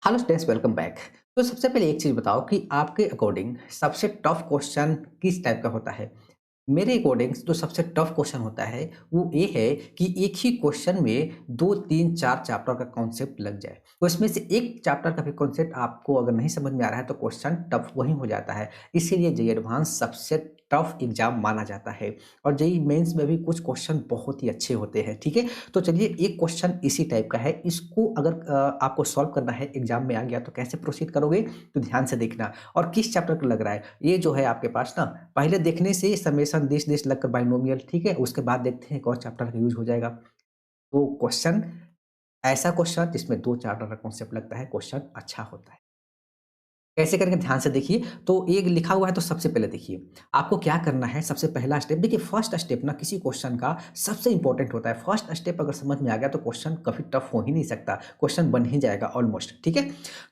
Hello students, welcome back. तो सबसे पहले एक चीज़ बताओ कि आपके अकॉर्डिंग सबसे टफ क्वेश्चन किस टाइप का होता है? मेरे अकॉर्डिंग जो सबसे टफ क्वेश्चन होता है वो ये है कि एक ही क्वेश्चन में 2, 3, 4 चैप्टर का कॉन्सेप्ट लग जाए। तो इसमें से एक चैप्टर का भी कॉन्सेप्ट आपको अगर नहीं समझ में आ रहा है तो क्वेश्चन टफ वही हो जाता है। इसीलिए जेईई एडवांस सबसे टफ एग्जाम माना जाता है और जेईई मेंस में भी कुछ क्वेश्चन बहुत ही अच्छे होते हैं, ठीक है? तो चलिए एक क्वेश्चन इसी टाइप का है, इसको अगर आपको सॉल्व करना है, एग्जाम में आ गया तो कैसे प्रोसीड करोगे? तो ध्यान से देखना और किस चैप्टर का लग रहा है। ये जो है आपके पास ना पहले देखने से समेशन दिस दिस लगकर बाइनोमियल, ठीक है? उसके बाद देखते हैं कौन चैप्टर का यूज़ हो जाएगा। तो क्वेश्चन ऐसा क्वेश्चन जिसमें 2 चैप्टर का कॉन्सेप्ट लगता है, क्वेश्चन अच्छा होता है। कैसे करेंगे ध्यान से देखिए। तो ये लिखा हुआ है तो सबसे पहले देखिए, आपको क्या करना है। सबसे पहला स्टेप देखिए, फर्स्ट स्टेप ना किसी क्वेश्चन का सबसे इंपॉर्टेंट होता है। फर्स्ट स्टेप अगर समझ में आ गया तो क्वेश्चन कभी टफ हो ही नहीं सकता, क्वेश्चन बन ही जाएगा ऑलमोस्ट, ठीक है?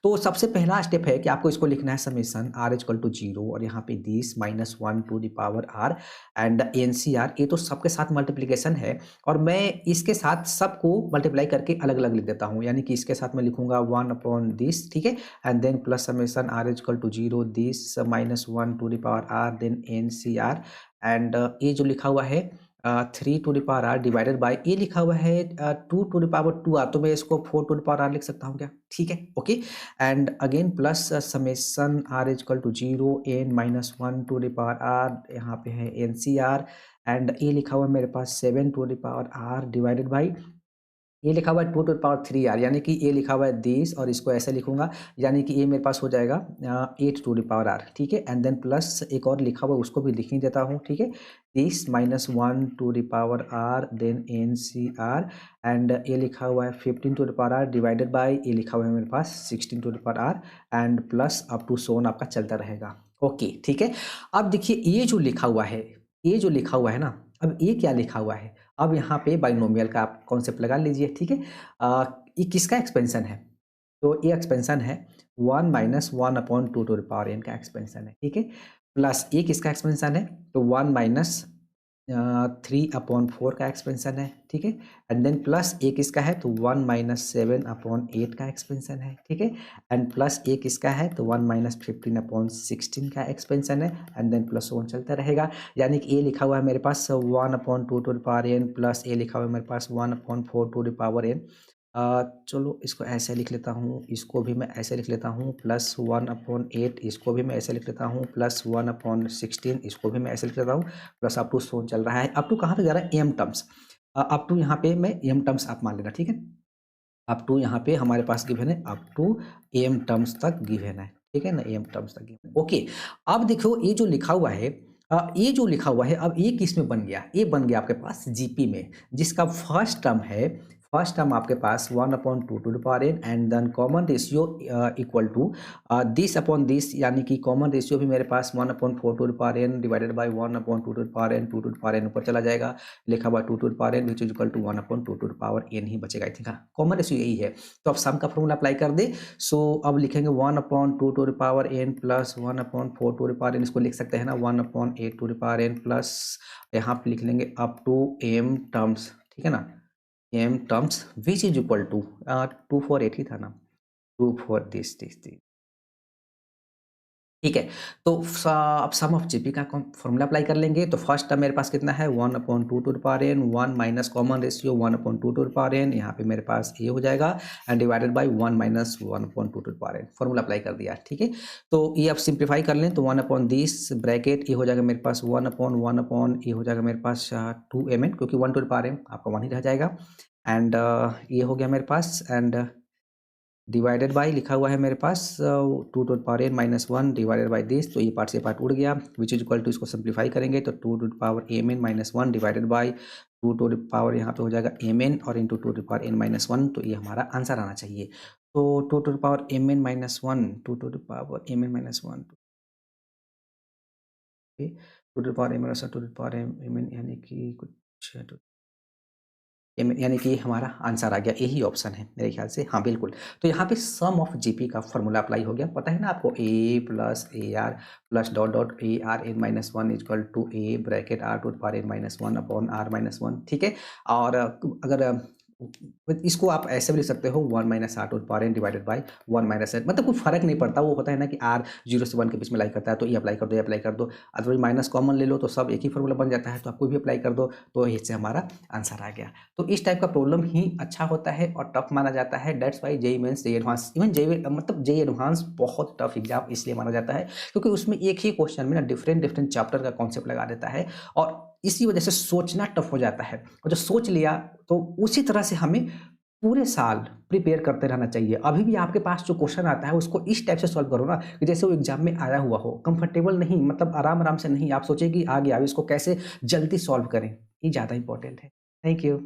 तो सबसे पहला स्टेप है कि आपको इसको लिखना है समेशन r इक्वल टू 0 और यहाँ पे this minus 1 to the power r and NCR. ये तो सबके साथ मल्टीप्लीकेशन है और मैं इसके साथ सबको मल्टीप्लाई करके अलग अलग लिख देता हूँ। यानी कि इसके साथ मैं लिखूंगा 1 अपॉन दिस, ठीक है? And then plus summation r is equal to 0 this minus 1 to the power r then ncr and ये जो लिखा हुआ है 3 to the power r divided by ये लिखा हुआ है 2 टू द पावर 2 r, तो मैं इसको 4 टू द पावर r लिख सकता हूँ क्या? ठीक है, okay. And again plus summation r is equal to 0 n minus 1 to the power r, यहाँ पे है ncr एंड ये लिखा हुआ है मेरे पास 7 to the power r divided by ये लिखा हुआ है 2 टू द पावर 3 यार, यानी कि ये लिखा हुआ है दिस और इसको ऐसे लिखूंगा, यानी कि ये मेरे पास हो जाएगा 8 टू द पावर आर, ठीक है? एंड देन प्लस एक और लिखा हुआ है उसको भी लिख ही देता हूँ, ठीक है? This minus 1 to the power r then n c r and ये लिखा हुआ है 15 to the power r divided by ये लिखा हुआ है मेरे पास 16 to the power r and plus up to सोन आपका चलता रहेगा। ओके, ठीक है। अब देखिए ये जो लिखा हुआ है, ये जो लिखा हुआ है ना, अब ये क्या लिखा हुआ है? अब यहाँ पे बाइनोमियल का आप कॉन्सेप्ट लगा लीजिए, ठीक है? ये किसका एक्सपेंशन है? तो ये एक्सपेंशन है 1 minus 1 upon 2 to the power n का एक्सपेंशन है, ठीक है? प्लस ये किसका एक्सपेंशन है? तो 1 माइनस 3 अपॉन 4 का एक्सपेंशन है, ठीक है? एंड देन प्लस ए किसका है? तो 1 माइनस 7 अपॉन 8 का एक्सपेंशन है, ठीक है? एंड प्लस ए किसका है? तो 1 माइनस 15 अपॉन 16 का एक्सपेंशन है एंड देन प्लस वन चलता रहेगा। यानी कि ए लिखा हुआ है मेरे पास 1 upon 2 to the power n plus a लिखा हुआ है मेरे पास 1 upon 4 to the power n। चलो इसको ऐसे लिख लेता हूँ, इसको भी मैं ऐसे लिख लेता हूँ, प्लस 1 अपॉन 8 इसको भी मैं ऐसे लिख लेता हूँ, प्लस 1 अपॉन 16 इसको भी मैं ऐसे लिख लेता हूँ, प्लस अप टू सोन चल रहा है। अप टू कहाँ तक जा रहा है? M terms. अप टू यहाँ पे मैं एम टर्म्स आप मान लेना, ठीक है? अप टू यहाँ पे हमारे पास गिवन है अप टू एम टर्म्स तक गिवन है, ठीक है ना? एम टर्म्स तक गिवन है। ओके, अब देखो ये जो लिखा हुआ है ये जो लिखा हुआ है, अब ये किस में बन गया? ये बन गया आपके पास जीपी में, जिसका फर्स्ट टर्म है, फर्स्ट टर्म आपके पास 1 upon 2 to the power n and then common ratio equal to this upon this, यानी कि कॉमन रेशियो भी मेरे पास 1 upon 4 to the power n divided by 1 upon 2 to the power n, 2 to the power n ऊपर चला जाएगा, लिखा हुआ 2 to the power n which is equal to 1 upon 2 to the power n ही बचेगा। आई थिंक हाँ, common ratio यही है। तो अब सम का फॉर्मूला अप्लाई कर दे। सो अब लिखेंगे 1 upon 2 to the power n plus 1 upon 4 to the power n, इसको लिख सकते हैं ना 1 upon 8 to the power n plus यहाँ पे लिख लेंगे अप टू m टर्म्स, ठीक है ना? m terms which is equal to 2 4 8 ही था ना, 2 4 दिस, ठीक है? तो अब सम ऑफ जीपी का फॉर्मूला अप्लाई कर लेंगे। तो फर्स्ट टर्म मेरे पास कितना है? 1 upon 2 to the power n, 1 minus common ratio 1 upon 2 to the power n, यहाँ पे मेरे पास ये हो जाएगा and divided by 1 minus 1 upon 2 to the power n। Formula apply कर दिया, ठीक है? तो ये अब सिंप्लीफाई कर लें तो 1 अपॉन दिस ब्रैकेट ये हो जाएगा मेरे पास 1 अपॉन ये हो जाएगा मेरे पास 2mn, क्योंकि 1 टू द पावर n आपका 1 ही रह जाएगा एंड ये हो गया मेरे पास एंड डिवाइडेड बाय लिखा हुआ है मेरे पास 2 to the power n minus 1 divided by this, तो ये पार्ट से पार्ट उड़ गया विच इज इक्वल टू, इसको सिंप्लीफाई करेंगे तो 2 to the power mn minus 1 divided by 2 to the power यहाँ पे हो जाएगा mn और into 2 to the power n minus 1, तो ये हमारा आंसर आना चाहिए। तो 2 to the power mn minus 1, 2 to the power mn minus 1, two to the power m to the power mn, यानी कि कुछ यानी कि हमारा आंसर आ गया, यही ऑप्शन है मेरे ख्याल से। हाँ बिल्कुल। तो यहाँ पे सम ऑफ जीपी का फॉर्मूला अप्लाई हो गया, पता है ना आपको? A plus a r plus dot dot a r n minus one equal to a bracket r to power n minus one upon r minus one, ठीक है? और अगर इसको आप ऐसे भी लिख सकते हो 1 minus r to the power n divided by 1 minus n, मतलब कोई फ़र्क नहीं पड़ता। वो होता है ना कि आर 0 से 1 के बीच में लाई करता है, तो ये अप्लाई कर दो, ये अप्लाई कर दो। अदरवाइज़ माइनस कॉमन ले लो तो सब एक ही फ़ॉर्मूला बन जाता है, तो आप कोई भी अप्लाई कर दो, तो इससे हमारा आंसर आ गया। तो इस टाइप का प्रॉब्लम ही अच्छा होता है और टफ माना जाता है। That's why JEE mains, JEE advance, even JEE मतलब जेईई एडवांस बहुत टफ एग्ज़ाम इसलिए माना जाता है क्योंकि उसमें एक ही क्वेश्चन में ना डिफरेंट डिफरेंट चैप्टर का कॉन्सेप्ट लगा देता है और इसी वजह से सोचना टफ हो जाता है। और जो सोच लिया तो उसी तरह से हमें पूरे साल प्रिपेयर करते रहना चाहिए। अभी भी आपके पास जो क्वेश्चन आता है उसको इस टाइप से सॉल्व करो ना कि जैसे वो एग्ज़ाम में आया हुआ हो, कंफर्टेबल नहीं, मतलब आराम-आराम से नहीं, आप सोचिए कि आ गया अब इसको कैसे जल्दी सॉल्व करें, ये ज़्यादा इम्पोर्टेंट है। Thank you.